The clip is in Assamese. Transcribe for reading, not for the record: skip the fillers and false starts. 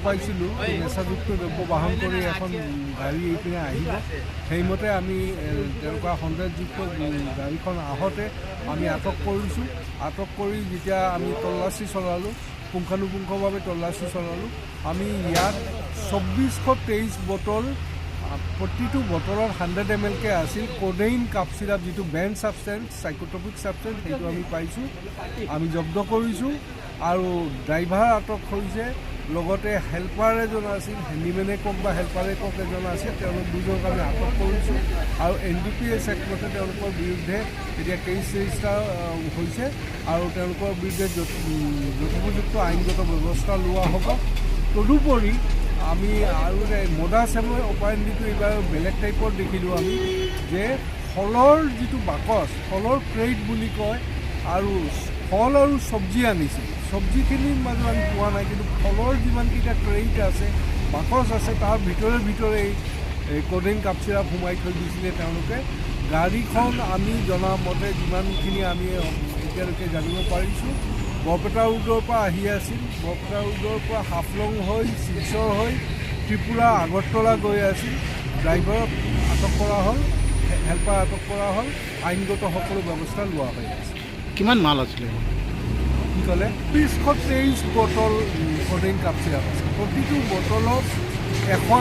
পাইছিলোঁ নিচাযুক্ত দ্ৰব্য বাহন কৰি এখন গাড়ী এইপিনে আহিব, সেইমতে আমি তেনেকুৱা সন্দেহযুক্ত গাড়ীখন আহোঁতে আমি আটক কৰিছোঁ। আটক কৰি যেতিয়া আমি তল্লাচী চলালোঁ, পুংখানুপুংখভাৱে তল্লাচী চলালোঁ, আমি ইয়াত 2423 বটল, প্ৰতিটো বটলত 100 ml আছিল কোডেইন কাপ চিৰাপ, যিটো বেন ছাবষ্টেঞ্চ, চাইকোট্ৰপিক ছাবষ্টেঞ্চ, সেইটো আমি পাইছোঁ, আমি জব্দ কৰিছোঁ। আৰু ড্ৰাইভাৰ আটক হৈছে, লগতে হেল্পাৰ এজন আছিল, হেণ্ডিমেনে কওক বা হেল্পাৰে কওক এজন আছিল, তেওঁলোক দুজনক আমি আটক কৰিছোঁ। আৰু NDPS এক্টমতে তেওঁলোকৰ বিৰুদ্ধে এতিয়া কেছ ৰেজিষ্টাৰ হৈছে আৰু তেওঁলোকৰ বিৰুদ্ধে যথোপযুক্ত আইনগত ব্যৱস্থা লোৱা হ'ব। তদুপৰি আমি আৰু মডাছ অপাৰেণ্ডিটো এইবাৰ বেলেগ টাইপৰ দেখিলোঁ আমি, যে ফলৰ যিটো বাকচ, ফলৰ ক্ৰেট বুলি কয়, আৰু ফল আৰু চব্জি আনিছিল, চব্জিখিনিৰ মাজত আমি পোৱা নাই, কিন্তু ফলৰ যিমানকেইটা ক্ৰেট আছে, বাকচ আছে, তাৰ ভিতৰে এই কোডেইন কাপ চিৰাপ সোমাই থৈ দিছিলে তেওঁলোকে। গাড়ীখন আমি জনামতে যিমানখিনি আমি এতিয়ালৈকে জানিব পাৰিছোঁ, বৰপেটা ৰোডৰ পৰা আহি আছিল, বৰপেটা ৰোডৰ পৰা হাফলং হৈ শিলচৰ হৈ ত্ৰিপুৰা আগৰতলা গৈ আছিল। ড্ৰাইভাৰক আটক কৰা হ'ল, হেল্পাৰ আটক কৰা হ'ল, আইনগত সকলো ব্যৱস্থা লোৱা হৈ আছে। কিমান মাল আছিলে? কি ক'লে? 223 বটল কোডেইন কাপ চিৰাপ আছে, প্ৰতিটো বটলত এখন